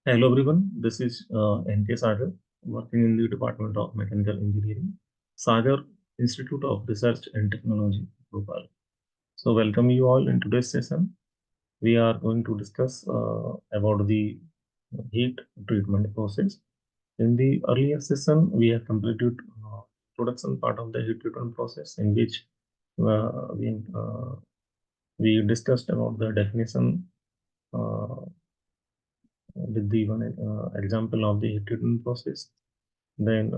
Hello everyone, this is N.K. Sagar, working in the Department of Mechanical Engineering, Sagar Institute of Research and Technology, Bhopal. So welcome you all in today's session. We are going to discuss about the heat treatment process. In the earlier session, we have completed production part of the heat treatment process in which uh, we, uh, we discussed about the definition uh, with the one example of the heat treatment process. Then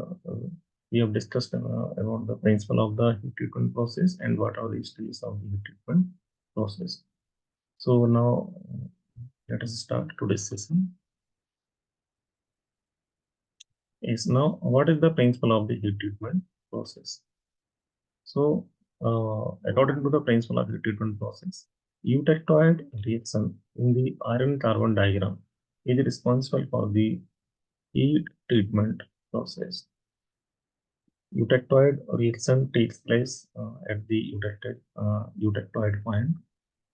we have discussed about the principle of the heat treatment process and what are the stages of the heat treatment process. So now let us start today's session. Is now what is the principle of the heat treatment process? So according to the principle of heat treatment process, eutectoid reaction in the iron carbon diagram is responsible for the heat treatment process. Eutectoid reaction takes place at the eutectoid point,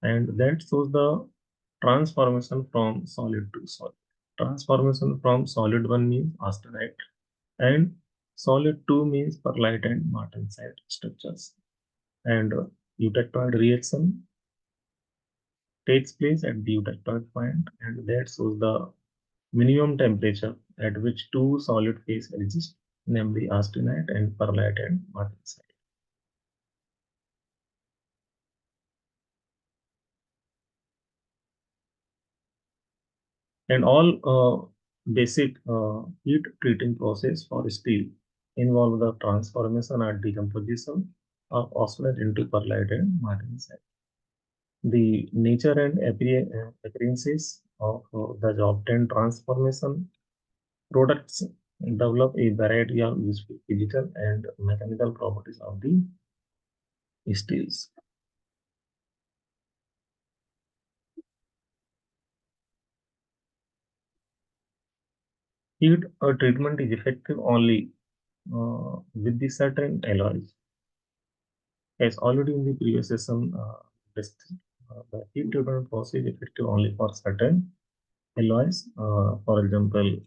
and that shows the transformation from solid to solid. Transformation from solid 1 means austenite, and solid 2 means perlite and martensite structures. And eutectoid reaction takes place at the eutectoid point, and that shows the minimum temperature at which two solid phase exist, namely austenite and perlite and martensite. And all basic heat treating process for steel involve the transformation or decomposition of austenite into perlite and martensite. The nature and appearances of the obtained transformation products develop a variety of useful physical and mechanical properties of the steels. Heat treatment is effective only with the certain alloys. As already in the previous session discussed, the heat treatment process is effective only for certain alloys. For example,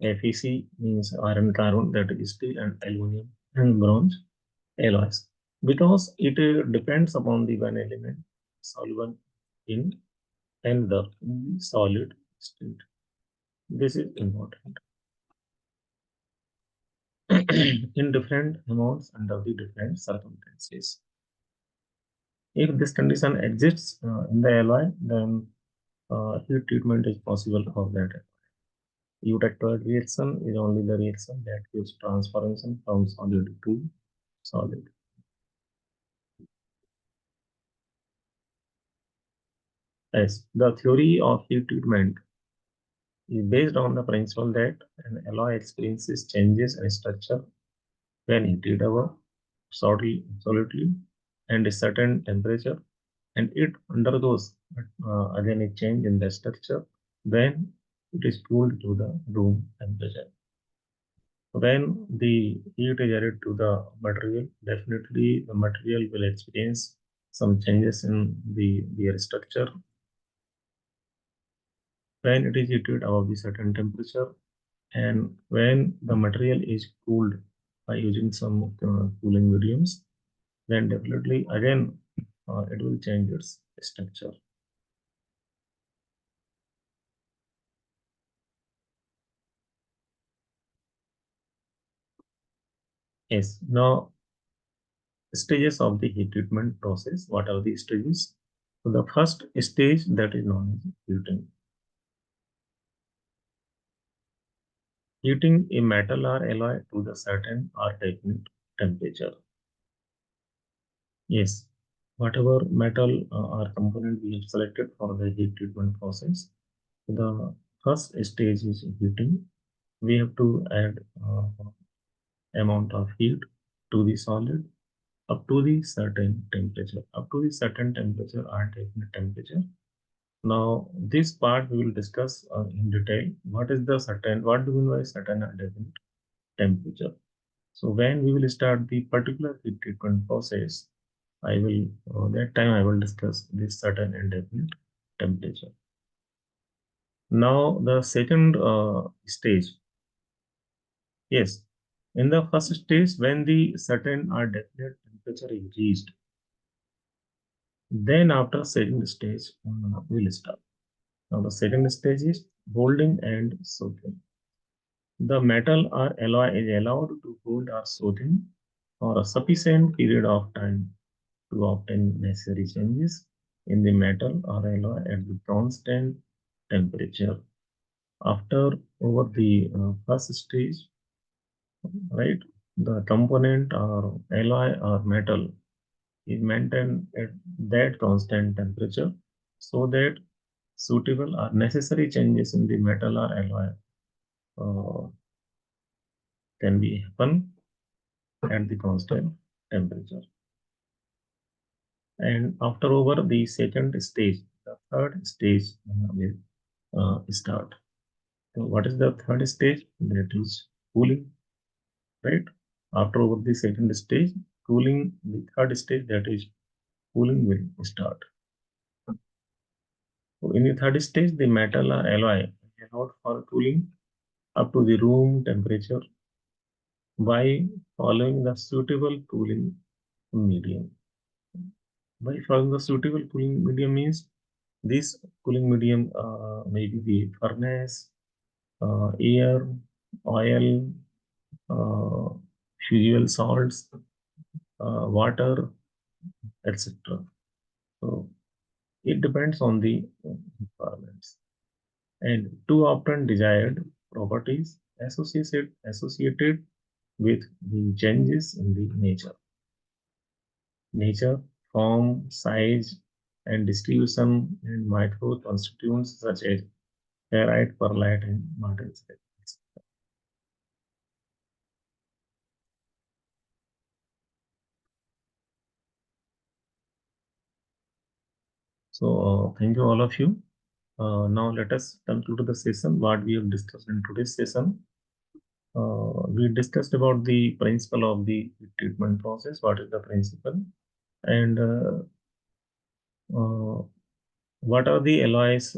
FEC means iron carbon, that is steel, and aluminum and bronze alloys. Because it depends upon the one element soluble in and the in the solid state. This is important in different amounts under the different circumstances. If this condition exists in the alloy, then heat treatment is possible for that. Eutectoid reaction is only the reaction that gives transformation from solid to solid. Yes, the theory of heat treatment is based on the principle that an alloy experiences changes in structure when heated over solidly and a certain temperature, and it undergoes again a change in the structure when it is cooled to the room temperature. When the heat is added to the material, definitely the material will experience some changes in their structure when it is heated above the certain temperature, and when the material is cooled by using some cooling mediums, then definitely again it will change its structure. Yes. Now, stages of the heat treatment process. What are the stages? So the first stage, that is known as heating. Heating a metal or alloy to the certain or definite temperature. Yes, whatever metal or component we have selected for the heat treatment process, the first stage is heating. We have to add amount of heat to the solid up to the certain temperature, up to the certain temperature or definite temperature. Now, this part we will discuss in detail. What is the certain, what do we mean by certain and definite temperature? So when we will start the particular heat treatment process, I will, that time I will discuss this certain and definite temperature. Now the second stage. Yes, in the first stage, when the certain or definite temperature is reached, then after second stage will start. Now the second stage is holding and soaking. The metal or alloy is allowed to hold or soaking for a sufficient period of time to obtain necessary changes in the metal or alloy at the constant temperature. After over the first stage, right, the component or alloy or metal is maintained at that constant temperature so that suitable or necessary changes in the metal or alloy uh, can be happen at the constant temperature. And after over the second stage, the third stage will start. So what is the third stage? That is cooling, right? After over the second stage, cooling, the third stage, that is cooling will start. So in the third stage, the metal or alloy is allowed for cooling up to the room temperature by following the suitable cooling medium. By following the suitable cooling medium means this cooling medium may be the furnace, air, oil, uh, fuel salts, water, etc. So it depends on the requirements. And too often desired properties associated with the changes in the nature, form, size, and distribution and micro constituents such as ferrite, perlite, and martensite. So thank you all of you. Now let us conclude the session. What we have discussed in today's session. We discussed about the principle of the treatment process. What is the principle? And uh, what are the alloys?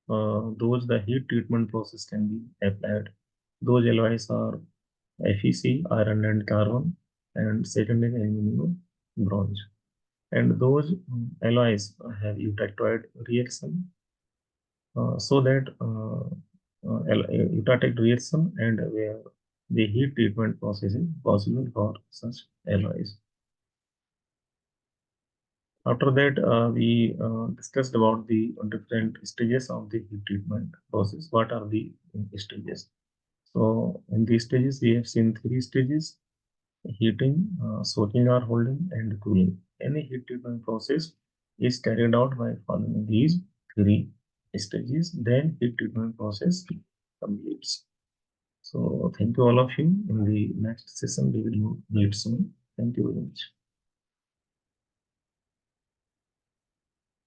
Those the heat treatment process can be applied. Those alloys are FeC, iron and carbon, and second is aluminum, bronze. And those alloys have eutectoid reaction so that eutectic reaction and where the heat treatment process is possible for such alloys. After that, we discussed about the different stages of the heat treatment process. What are the stages? So in these stages, we have seen three stages: heating, soaking or holding, and cooling. Any heat treatment process is carried out by following these three stages. Then heat treatment process completes. So thank you all of you. In the next session, we will meet soon. Thank you very much.